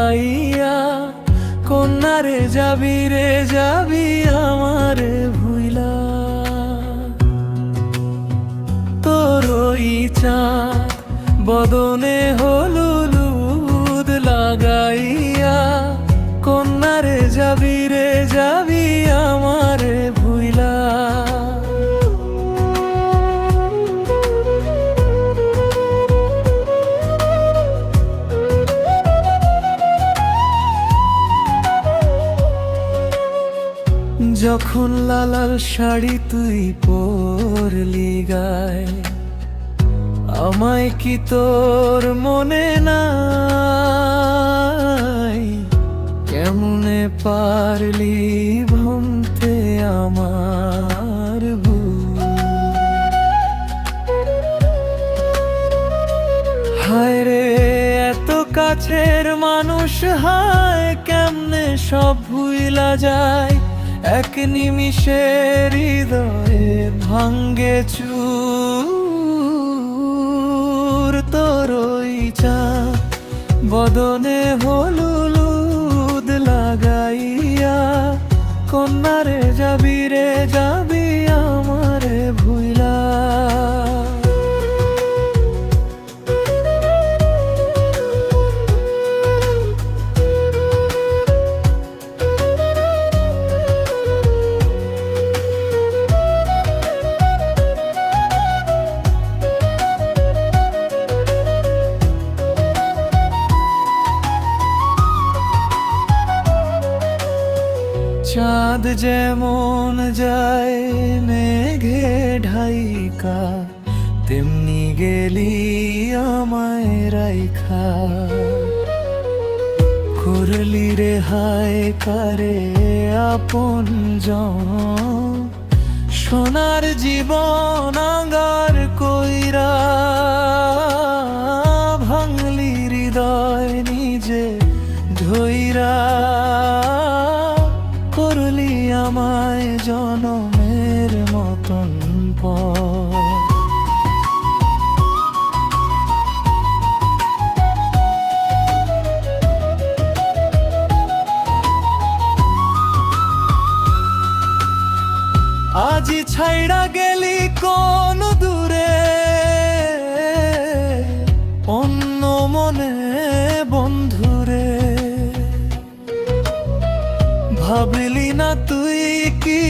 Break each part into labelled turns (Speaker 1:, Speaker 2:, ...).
Speaker 1: লাগাইয়া, কন্যারে যাবি রে যাবি আমারে ভুইলা। তোর চাঁদ বদনে হলুদ লাগাইয়া, কন্যারে যাবি রে যাবি আমারে ভুইলা। যখন লাল লাল শাড়ি তুই পরলি গায়, আমায় কি তোর মনে নাই? কেমনে পারলি ভাঙতে আমার ভুল? হায় রে এত কাছের মানুষ, হায় কেমনে সব ভুইলা যায়। এক নিমিষে হৃদয়ে ভাঙ্গে চুর। তোর চাঁদ বদনে হলুদ লাগাইয়া, কন্যারে যাবি রে যাবি আমারে ভুইলা। চাঁদ যেমন যায় মেঘে ঢাইকা, তেমনি গেলি আমায় রাইখা। করলি রে হায় কারে আপনজন, সোনার জীবন আঙ্গার কইরা। ভাঙলি হৃদয় নিজে ধইরা, করলি আমায় জনমের মতন পর। আজি ছাইড়া গেলি কোন দূরে, অন্য মনে বন্ধুরে। ভাবলি না তুই কি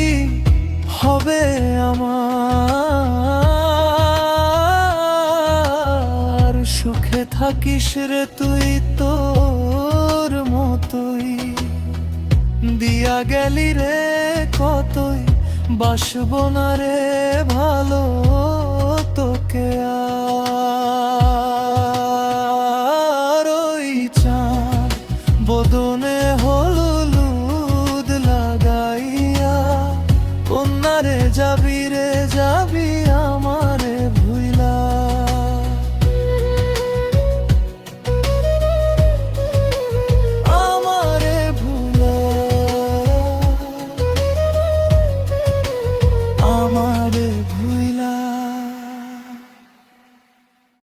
Speaker 1: হবে আমার? সুখে থাকিস রে তুই তোর মতোই, দিয়া গেলি রে কতই। বাসব না রে ভালো তোকে আর। ওই চাঁদ বদনে